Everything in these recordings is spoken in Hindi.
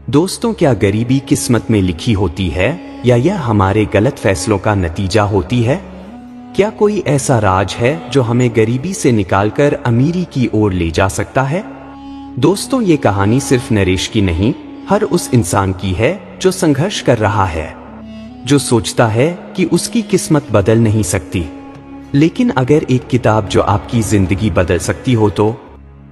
दोस्तों, क्या गरीबी किस्मत में लिखी होती है या यह हमारे गलत फैसलों का नतीजा होती है? क्या कोई ऐसा राज है जो हमें गरीबी से निकालकर अमीरी की ओर ले जा सकता है? दोस्तों, ये कहानी सिर्फ नरेश की नहीं, हर उस इंसान की है जो संघर्ष कर रहा है, जो सोचता है कि उसकी किस्मत बदल नहीं सकती। लेकिन अगर एक किताब जो आपकी जिंदगी बदल सकती हो तो,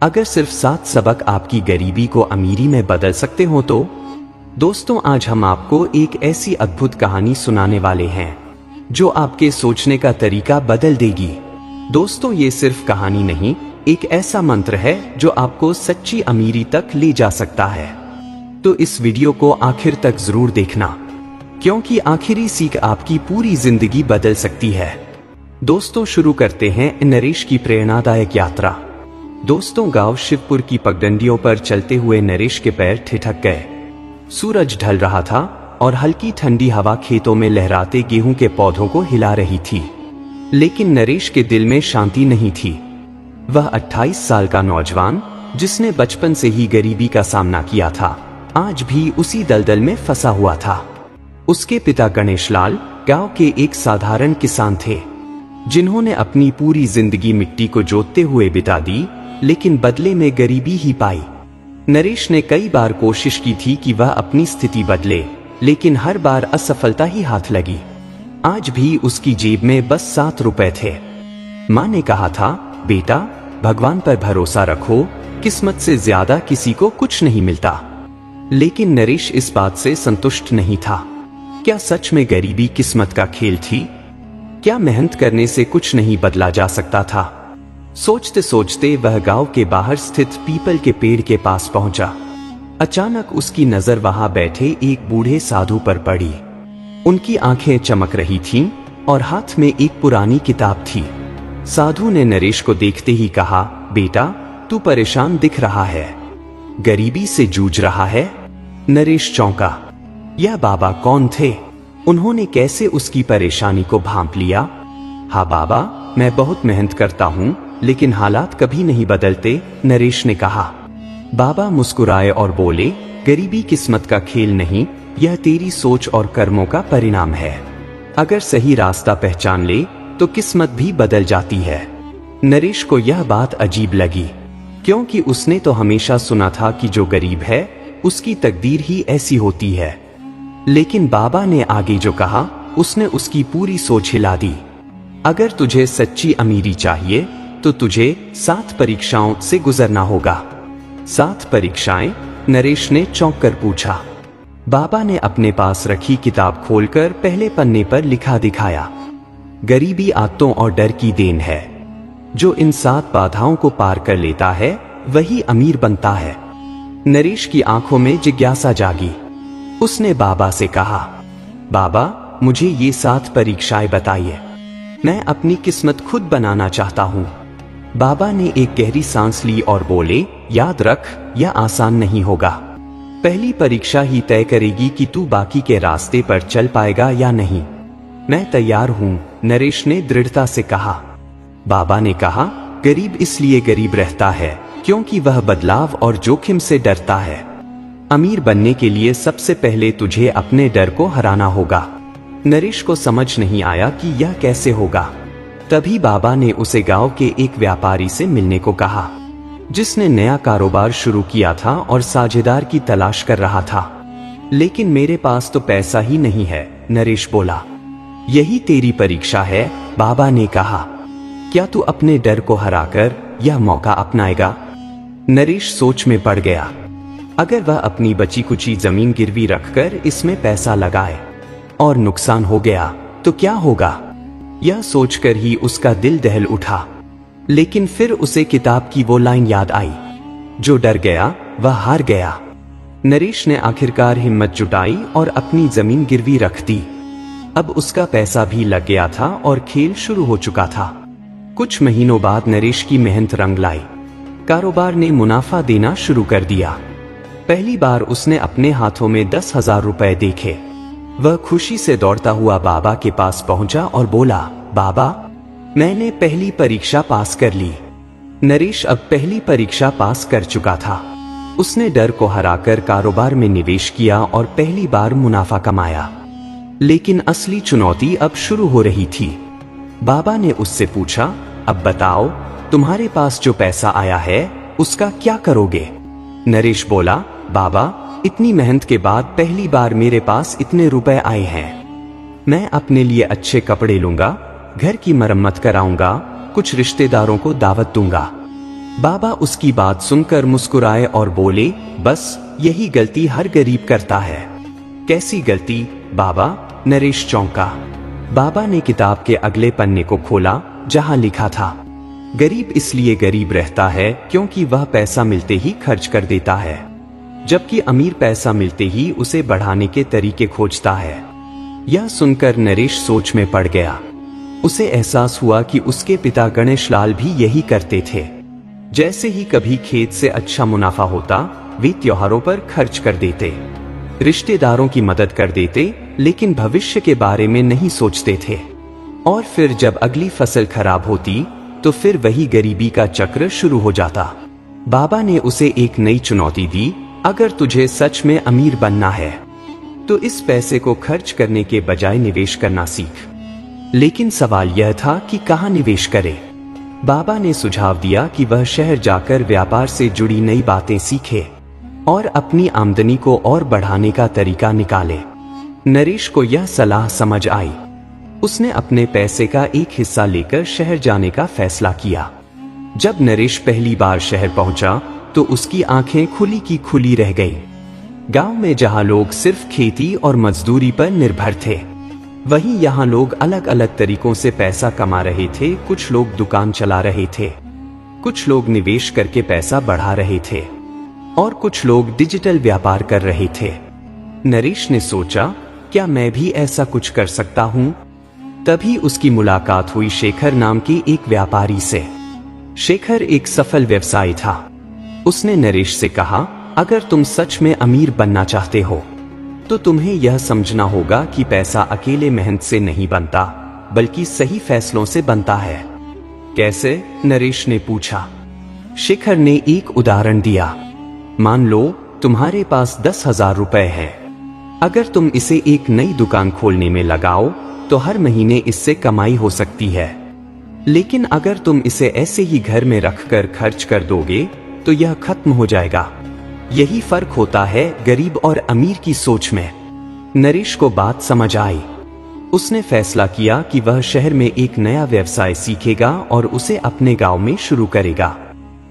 अगर सिर्फ 7 सबक आपकी गरीबी को अमीरी में बदल सकते हो तो, दोस्तों आज हम आपको एक ऐसी अद्भुत कहानी सुनाने वाले हैं जो आपके सोचने का तरीका बदल देगी। दोस्तों, ये सिर्फ कहानी नहीं, एक ऐसा मंत्र है जो आपको सच्ची अमीरी तक ले जा सकता है। तो इस वीडियो को आखिर तक जरूर देखना, क्योंकि आखिरी सीख आपकी पूरी जिंदगी बदल सकती है। दोस्तों, शुरू करते हैं नरेश की प्रेरणादायक यात्रा। दोस्तों, गांव शिवपुर की पगडंडियों पर चलते हुए नरेश के पैर ठिठक गए। सूरज ढल रहा था और हल्की ठंडी हवा खेतों में लहराते गेहूं के पौधों को हिला रही थी। लेकिन नरेश के दिल में शांति नहीं थी। वह 28 साल का नौजवान, जिसने बचपन से ही गरीबी का सामना किया था, आज भी उसी दलदल में फंसा हुआ था। उसके पिता गणेशलाल गांव के एक साधारण किसान थे, जिन्होंने अपनी पूरी जिंदगी मिट्टी को जोतते हुए बिता दी, लेकिन बदले में गरीबी ही पाई। नरेश ने कई बार कोशिश की थी कि वह अपनी स्थिति बदले, लेकिन हर बार असफलता ही हाथ लगी। आज भी उसकी जेब में बस 7 रुपए थे। माँ ने कहा था, बेटा, भगवान पर भरोसा रखो, किस्मत से ज्यादा किसी को कुछ नहीं मिलता। लेकिन नरेश इस बात से संतुष्ट नहीं था। क्या सच में गरीबी किस्मत का खेल थी? क्या मेहनत करने से कुछ नहीं बदला जा सकता था? सोचते सोचते वह गांव के बाहर स्थित पीपल के पेड़ के पास पहुंचा। अचानक उसकी नजर वहां बैठे एक बूढ़े साधु पर पड़ी। उनकी आंखें चमक रही थीं और हाथ में एक पुरानी किताब थी। साधु ने नरेश को देखते ही कहा, बेटा, तू परेशान दिख रहा है, गरीबी से जूझ रहा है। नरेश चौंका। यह बाबा कौन थे? उन्होंने कैसे उसकी परेशानी को भांप लिया? हाँ बाबा, मैं बहुत मेहनत करता हूँ, लेकिन हालात कभी नहीं बदलते, नरेश ने कहा। बाबा मुस्कुराए और बोले, गरीबी किस्मत का खेल नहीं, यह तेरी सोच और कर्मों का परिणाम है। अगर सही रास्ता पहचान ले तो किस्मत भी बदल जाती है। नरेश को यह बात अजीब लगी, क्योंकि उसने तो हमेशा सुना था कि जो गरीब है उसकी तकदीर ही ऐसी होती है। लेकिन बाबा ने आगे जो कहा, उसने उसकी पूरी सोच हिला दी। अगर तुझे सच्ची अमीरी चाहिए तो तुझे 7 परीक्षाओं से गुजरना होगा। 7 परीक्षाएं? नरेश ने चौंक कर पूछा। बाबा ने अपने पास रखी किताब खोलकर पहले पन्ने पर लिखा दिखाया, गरीबी आदतों और डर की देन है। जो इन 7 बाधाओं को पार कर लेता है वही अमीर बनता है। नरेश की आंखों में जिज्ञासा जागी। उसने बाबा से कहा, बाबा, मुझे ये 7 परीक्षाएं बताइए, मैं अपनी किस्मत खुद बनाना चाहता हूँ। बाबा ने एक गहरी सांस ली और बोले, याद रख, यह आसान नहीं होगा। पहली परीक्षा ही तय करेगी कि तू बाकी के रास्ते पर चल पाएगा या नहीं। मैं तैयार हूँ, नरेश ने दृढ़ता से कहा। बाबा ने कहा, गरीब इसलिए गरीब रहता है क्योंकि वह बदलाव और जोखिम से डरता है। अमीर बनने के लिए सबसे पहले तुझे अपने डर को हराना होगा। नरेश को समझ नहीं आया कि यह कैसे होगा। तभी बाबा ने उसे गांव के एक व्यापारी से मिलने को कहा, जिसने नया कारोबार शुरू किया था और साझेदार की तलाश कर रहा था। लेकिन मेरे पास तो पैसा ही नहीं है, नरेश बोला। यही तेरी परीक्षा है, बाबा ने कहा। क्या तू अपने डर को हराकर यह मौका अपनाएगा? नरेश सोच में पड़ गया। अगर वह अपनी बची कुची जमीन गिरवी रखकर इसमें पैसा लगाए और नुकसान हो गया तो क्या होगा? यह सोचकर ही उसका दिल दहल उठा। लेकिन फिर उसे किताब की वो लाइन याद आई, जो डर गया वह हार गया। नरेश ने आखिरकार हिम्मत जुटाई और अपनी जमीन गिरवी रख दी। अब उसका पैसा भी लग गया था और खेल शुरू हो चुका था। कुछ महीनों बाद नरेश की मेहनत रंग लाई। कारोबार ने मुनाफा देना शुरू कर दिया। पहली बार उसने अपने हाथों में 10,000 रुपए देखे। वह खुशी से दौड़ता हुआ बाबा के पास पहुंचा और बोला, बाबा, मैंने पहली परीक्षा पास कर ली। नरेश अब पहली परीक्षा पास कर चुका था। उसने डर को हराकर कारोबार में निवेश किया और पहली बार मुनाफा कमाया। लेकिन असली चुनौती अब शुरू हो रही थी। बाबा ने उससे पूछा, अब बताओ, तुम्हारे पास जो पैसा आया है उसका क्या करोगे? नरेश बोला, बाबा, इतनी मेहनत के बाद पहली बार मेरे पास इतने रुपए आए हैं। मैं अपने लिए अच्छे कपड़े लूंगा, घर की मरम्मत कराऊंगा, कुछ रिश्तेदारों को दावत दूंगा। बाबा उसकी बात सुनकर मुस्कुराए और बोले, बस यही गलती हर गरीब करता है। कैसी गलती बाबा? नरेश चौंका। बाबा ने किताब के अगले पन्ने को खोला जहां लिखा था, गरीब इसलिए गरीब रहता है क्योंकि वह पैसा मिलते ही खर्च कर देता है, जबकि अमीर पैसा मिलते ही उसे बढ़ाने के तरीके खोजता है। यह सुनकर नरेश सोच में पड़ गया। उसे एहसास हुआ कि उसके पिता गणेश लाल भी यही करते थे। जैसे ही कभी खेत से अच्छा मुनाफा होता, वे त्योहारों पर खर्च कर देते, रिश्तेदारों की मदद कर देते, लेकिन भविष्य के बारे में नहीं सोचते थे। और फिर जब अगली फसल खराब होती तो फिर वही गरीबी का चक्र शुरू हो जाता। बाबा ने उसे एक नई चुनौती दी, अगर तुझे सच में अमीर बनना है तो इस पैसे को खर्च करने के बजाय निवेश करना सीख। लेकिन सवाल यह था कि कहाँ निवेश करे? बाबा ने सुझाव दिया कि वह शहर जाकर व्यापार से जुड़ी नई बातें सीखे और अपनी आमदनी को और बढ़ाने का तरीका निकाले। नरेश को यह सलाह समझ आई। उसने अपने पैसे का एक हिस्सा लेकर शहर जाने का फैसला किया। जब नरेश पहली बार शहर पहुंचा तो उसकी आंखें खुली की खुली रह गई। गांव में जहां लोग सिर्फ खेती और मजदूरी पर निर्भर थे, वहीं यहाँ लोग अलग अलग तरीकों से पैसा कमा रहे थे। कुछ लोग दुकान चला रहे थे, कुछ लोग निवेश करके पैसा बढ़ा रहे थे और कुछ लोग डिजिटल व्यापार कर रहे थे। नरेश ने सोचा, क्या मैं भी ऐसा कुछ कर सकता हूँ? तभी उसकी मुलाकात हुई शेखर नाम के एक व्यापारी से। शेखर एक सफल व्यवसायी था। उसने नरेश से कहा, अगर तुम सच में अमीर बनना चाहते हो तो तुम्हें यह समझना होगा कि पैसा अकेले मेहनत से नहीं बनता, बल्कि सही फैसलों से बनता है। कैसे? नरेश ने पूछा। शेखर ने एक उदाहरण दिया। मान लो तुम्हारे पास 10,000 रुपए है। अगर तुम इसे एक नई दुकान खोलने में लगाओ तो हर महीने इससे कमाई हो सकती है। लेकिन अगर तुम इसे ऐसे ही घर में रखकर खर्च कर दोगे तो यह खत्म हो जाएगा। यही फर्क होता है गरीब और अमीर की सोच में। नरेश को बात समझ आई। उसने फैसला किया कि वह शहर में एक नया व्यवसाय सीखेगा और उसे अपने गांव में शुरू करेगा।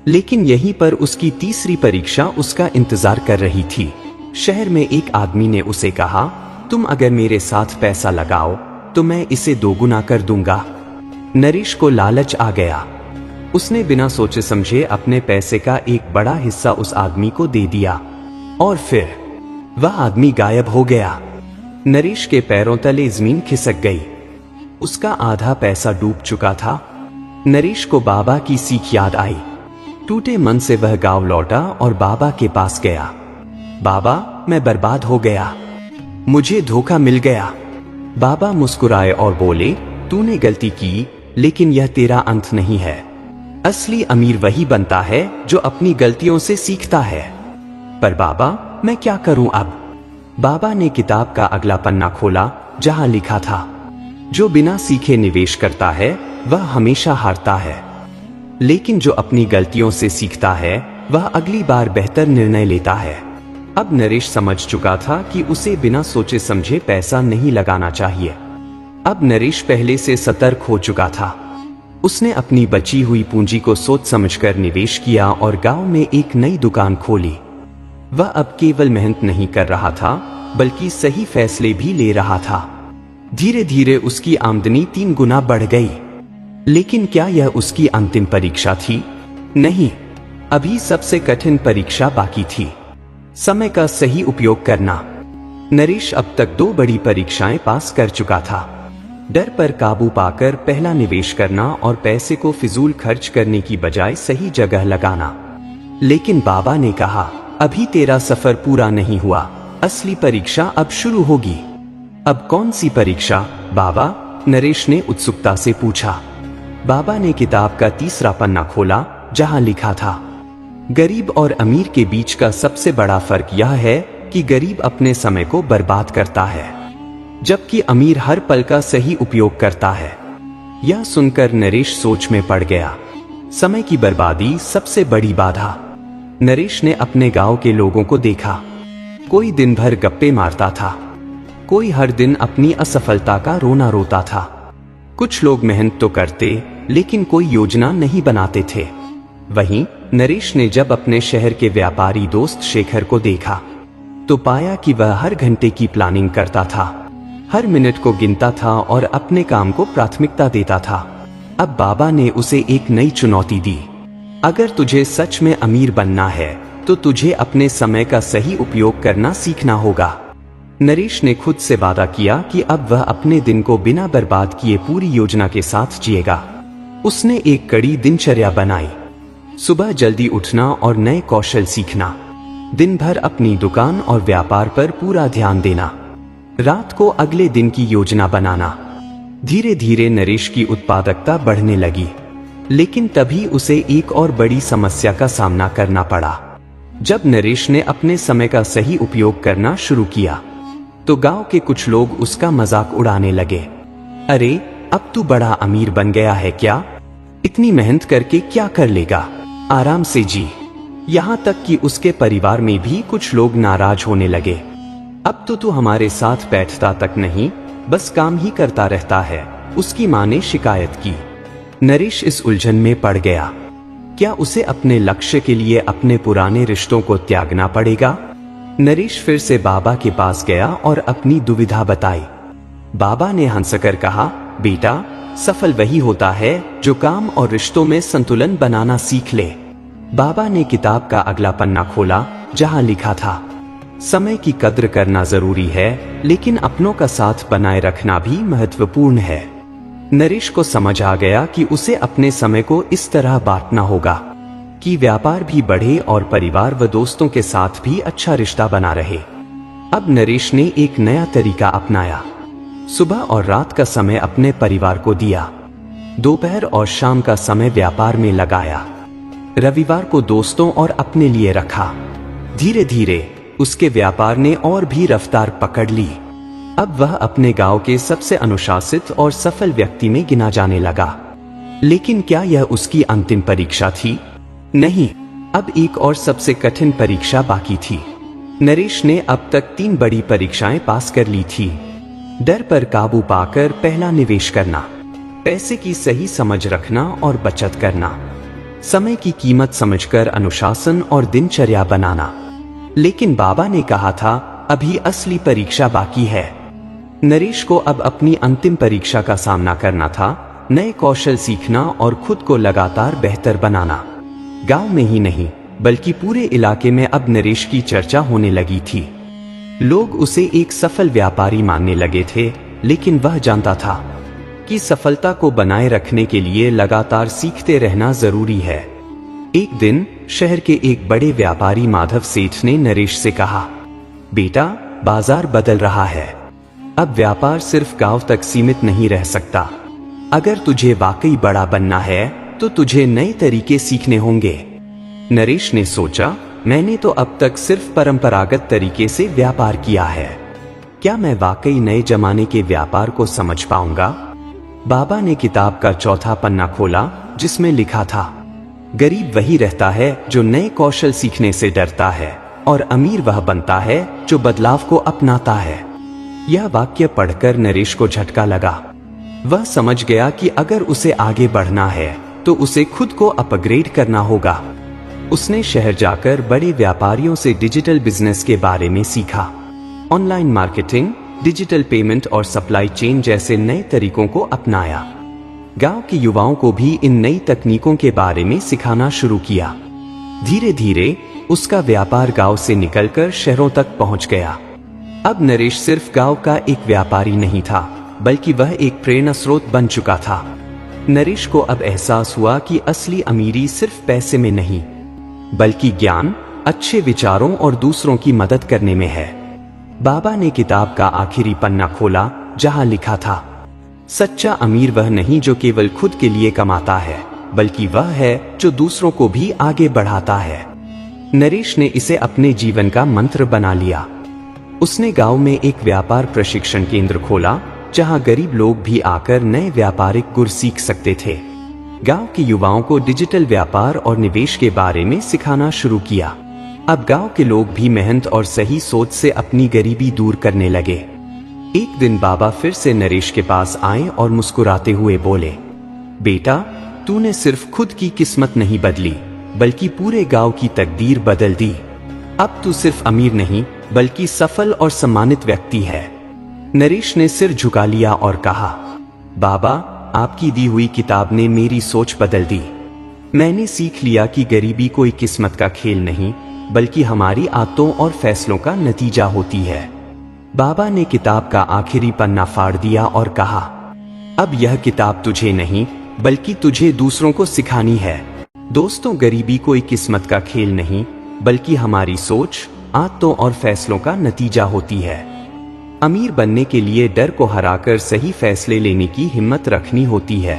लेकिन यहीं पर उसकी तीसरी परीक्षा उसका इंतजार कर रही थी। शहर में एक आदमी ने उसे कहा, तुम अगर मेरे साथ पैसा लगाओ तो मैं इसे दोगुना कर दूंगा। नरेश को लालच आ गया। उसने बिना सोचे समझे अपने पैसे का एक बड़ा हिस्सा उस आदमी को दे दिया और फिर वह आदमी गायब हो गया। नरेश के पैरों तले जमीन खिसक गई। उसका आधा पैसा डूब चुका था। नरेश को बाबा की सीख याद आई। टूटे मन से वह गांव लौटा और बाबा के पास गया। बाबा, मैं बर्बाद हो गया, मुझे धोखा मिल गया। बाबा मुस्कुराए और बोले, तूने गलती की, लेकिन यह तेरा अंत नहीं है। असली अमीर वही बनता है जो अपनी गलतियों से सीखता है। पर बाबा, मैं क्या करूं अब? बाबा ने किताब का अगला पन्ना खोला जहां लिखा था, जो बिना सीखे निवेश करता है वह हमेशा हारता है, लेकिन जो अपनी गलतियों से सीखता है वह अगली बार बेहतर निर्णय लेता है। अब नरेश समझ चुका था कि उसे बिना सोचे समझे पैसा नहीं लगाना चाहिए। अब नरेश पहले से सतर्क हो चुका था। उसने अपनी बची हुई पूंजी को सोच समझकर निवेश किया और गांव में एक नई दुकान खोली। वह अब केवल मेहनत नहीं कर रहा था, बल्कि सही फैसले भी ले रहा था। धीरे धीरे उसकी आमदनी 3 गुना बढ़ गई। लेकिन क्या यह उसकी अंतिम परीक्षा थी? नहीं, अभी सबसे कठिन परीक्षा बाकी थी, समय का सही उपयोग करना। नरेश अब तक 2 बड़ी परीक्षाएं पास कर चुका था। डर पर काबू पाकर पहला निवेश करना और पैसे को फिजूल खर्च करने की बजाय सही जगह लगाना। लेकिन बाबा ने कहा, अभी तेरा सफर पूरा नहीं हुआ, असली परीक्षा अब शुरू होगी। अब कौन सी परीक्षा बाबा? नरेश ने उत्सुकता से पूछा। बाबा ने किताब का तीसरा पन्ना खोला जहां लिखा था, गरीब और अमीर के बीच का सबसे बड़ा फर्क यह है कि गरीब अपने समय को बर्बाद करता है, जबकि अमीर हर पल का सही उपयोग करता है। यह सुनकर नरेश सोच में पड़ गया। समय की बर्बादी सबसे बड़ी बाधा। नरेश ने अपने गांव के लोगों को देखा। कोई दिन भर गप्पे मारता था, कोई हर दिन अपनी असफलता का रोना रोता था। कुछ लोग मेहनत तो करते, लेकिन कोई योजना नहीं बनाते थे। वहीं नरेश ने जब अपने शहर के व्यापारी दोस्त शेखर को देखा, तो पाया कि वह हर घंटे की प्लानिंग करता था, हर मिनट को गिनता था और अपने काम को प्राथमिकता देता था। अब बाबा ने उसे एक नई चुनौती दी। अगर तुझे सच में अमीर बनना है, तो तुझे अपने समय का सही उपयोग करना सीखना होगा। नरेश ने खुद से वादा किया कि अब वह अपने दिन को बिना बर्बाद किए पूरी योजना के साथ जिएगा। उसने एक कड़ी दिनचर्या बनाई। सुबह जल्दी उठना और नए कौशल सीखना, दिन भर अपनी दुकान और व्यापार पर पूरा ध्यान देना, रात को अगले दिन की योजना बनाना। धीरे धीरे नरेश की उत्पादकता बढ़ने लगी, लेकिन तभी उसे एक और बड़ी समस्या का सामना करना पड़ा। जब नरेश ने अपने समय का सही उपयोग करना शुरू किया, तो गांव के कुछ लोग उसका मजाक उड़ाने लगे। अरे, अब तू बड़ा अमीर बन गया है क्या? इतनी मेहनत करके क्या कर लेगा? आराम से जी। यहाँ तक कि उसके परिवार में भी कुछ लोग नाराज होने लगे। अब तो तू हमारे साथ बैठता तक नहीं, बस काम ही करता रहता है, उसकी मां ने शिकायत की। नरेश इस उलझन में पड़ गया। क्या उसे अपने लक्ष्य के लिए अपने पुराने रिश्तों को त्यागना पड़ेगा? नरेश फिर से बाबा के पास गया और अपनी दुविधा बताई। बाबा ने हंसकर कहा, बेटा, सफल वही होता है जो काम और रिश्तों में संतुलन बनाना सीख ले। बाबा ने किताब का अगला पन्ना खोला, जहां लिखा था, समय की कद्र करना जरूरी है, लेकिन अपनों का साथ बनाए रखना भी महत्वपूर्ण है। नरेश को समझ आ गया कि उसे अपने समय को इस तरह बांटना होगा कि व्यापार भी बढ़े और परिवार व दोस्तों के साथ भी अच्छा रिश्ता बना रहे। अब नरेश ने एक नया तरीका अपनाया। सुबह और रात का समय अपने परिवार को दिया, दोपहर और शाम का समय व्यापार में लगाया, रविवार को दोस्तों और अपने लिए रखा। धीरे धीरे उसके व्यापार ने और भी रफ्तार पकड़ ली। अब वह अपने गांव के सबसे अनुशासित और सफल व्यक्ति में गिना जाने लगा। लेकिन क्या यह उसकी अंतिम परीक्षा थी? नहीं, अब एक और सबसे कठिन परीक्षा बाकी थी। नरेश ने अब तक 3 बड़ी परीक्षाएं पास कर ली थी। डर पर काबू पाकर पहला निवेश करना, पैसे की सही समझ रखना और बचत करना, समय की कीमत समझकर अनुशासन और दिनचर्या बनाना। लेकिन बाबा ने कहा था, अभी असली परीक्षा बाकी है। नरेश को अब अपनी अंतिम परीक्षा का सामना करना था, नए कौशल सीखना और खुद को लगातार बेहतर बनाना। गांव में ही नहीं, बल्कि पूरे इलाके में अब नरेश की चर्चा होने लगी थी। लोग उसे एक सफल व्यापारी मानने लगे थे, लेकिन वह जानता था कि सफलता को बनाए रखने के लिए लगातार सीखते रहना जरूरी है। एक दिन शहर के एक बड़े व्यापारी माधव सेठ ने नरेश से कहा, बेटा, बाजार बदल रहा है। अब व्यापार सिर्फ गांव तक सीमित नहीं रह सकता। अगर तुझे वाकई बड़ा बनना है, तो तुझे नए तरीके सीखने होंगे। नरेश ने सोचा, मैंने तो अब तक सिर्फ परंपरागत तरीके से व्यापार किया है। क्या मैं वाकई नए जमाने के व्यापार को समझ पाऊंगा? बाबा ने किताब का चौथा पन्ना खोला, जिसमें लिखा था, गरीब वही रहता है जो नए कौशल सीखने से डरता है, और अमीर वह बनता है जो बदलाव को अपनाता है। यह वाक्य पढ़कर नरेश को झटका लगा। वह समझ गया कि अगर उसे आगे बढ़ना है, तो उसे खुद को अपग्रेड करना होगा। उसने शहर जाकर बड़े व्यापारियों से डिजिटल बिजनेस के बारे में सीखा। ऑनलाइन मार्केटिंग, डिजिटल पेमेंट और सप्लाई चेन जैसे नए तरीकों को अपनाया। गांव के युवाओं को भी इन नई तकनीकों के बारे में सिखाना शुरू किया। धीरे धीरे उसका व्यापार गांव से निकलकर शहरों तक पहुंच गया। अब नरेश सिर्फ गांव का एक व्यापारी नहीं था, बल्कि वह एक प्रेरणा स्रोत बन चुका था। नरेश को अब एहसास हुआ कि असली अमीरी सिर्फ पैसे में नहीं, बल्कि ज्ञान, अच्छे विचारों और दूसरों की मदद करने में है। बाबा ने किताब का आखिरी पन्ना खोला, जहां लिखा था, सच्चा अमीर वह नहीं जो केवल खुद के लिए कमाता है, बल्कि वह है जो दूसरों को भी आगे बढ़ाता है। नरेश ने इसे अपने जीवन का मंत्र बना लिया। उसने गांव में एक व्यापार प्रशिक्षण केंद्र खोला जहां गरीब लोग भी आकर नए व्यापारिक गुर सीख सकते थे। गांव के युवाओं को डिजिटल व्यापार और निवेश के बारे में सिखाना शुरू किया। अब गांव के लोग भी मेहनत और सही सोच से अपनी गरीबी दूर करने लगे। एक दिन बाबा फिर से नरेश के पास आए और मुस्कुराते हुए बोले, बेटा, तूने सिर्फ खुद की किस्मत नहीं बदली बल्कि पूरे गांव की तकदीर बदल दी। अब तू सिर्फ अमीर नहीं बल्कि सफल और सम्मानित व्यक्ति है। नरेश ने सिर झुका लिया और कहा, बाबा, आपकी दी हुई किताब ने मेरी सोच बदल दी। मैंने सीख लिया कि गरीबी कोई किस्मत का खेल नहीं बल्कि हमारी आदतों और फैसलों का नतीजा होती है। बाबा ने किताब का आखिरी पन्ना फाड़ दिया और कहा, अब यह किताब तुझे नहीं बल्कि तुझे दूसरों को सिखानी है। दोस्तों, गरीबी कोई किस्मत का खेल नहीं बल्कि हमारी सोच, आदतों और फैसलों का नतीजा होती है। अमीर बनने के लिए डर को हराकर सही फैसले लेने की हिम्मत रखनी होती है।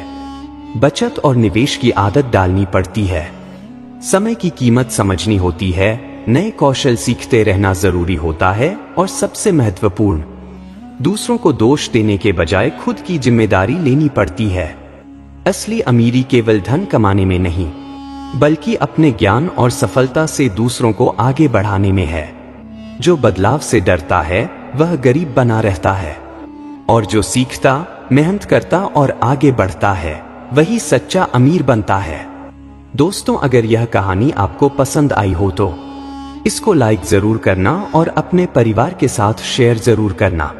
बचत और निवेश की आदत डालनी पड़ती है। समय की कीमत समझनी होती है। नए कौशल सीखते रहना जरूरी होता है और सबसे महत्वपूर्ण, दूसरों को दोष देने के बजाय खुद की जिम्मेदारी लेनी पड़ती है। असली अमीरी केवल धन कमाने में नहीं बल्कि अपने ज्ञान और सफलता से दूसरों को आगे बढ़ाने में है। जो बदलाव से डरता है वह गरीब बना रहता है और जो सीखता, मेहनत करता और आगे बढ़ता है वही सच्चा अमीर बनता है। दोस्तों, अगर यह कहानी आपको पसंद आई हो तो इसको लाइक जरूर करना और अपने परिवार के साथ शेयर जरूर करना।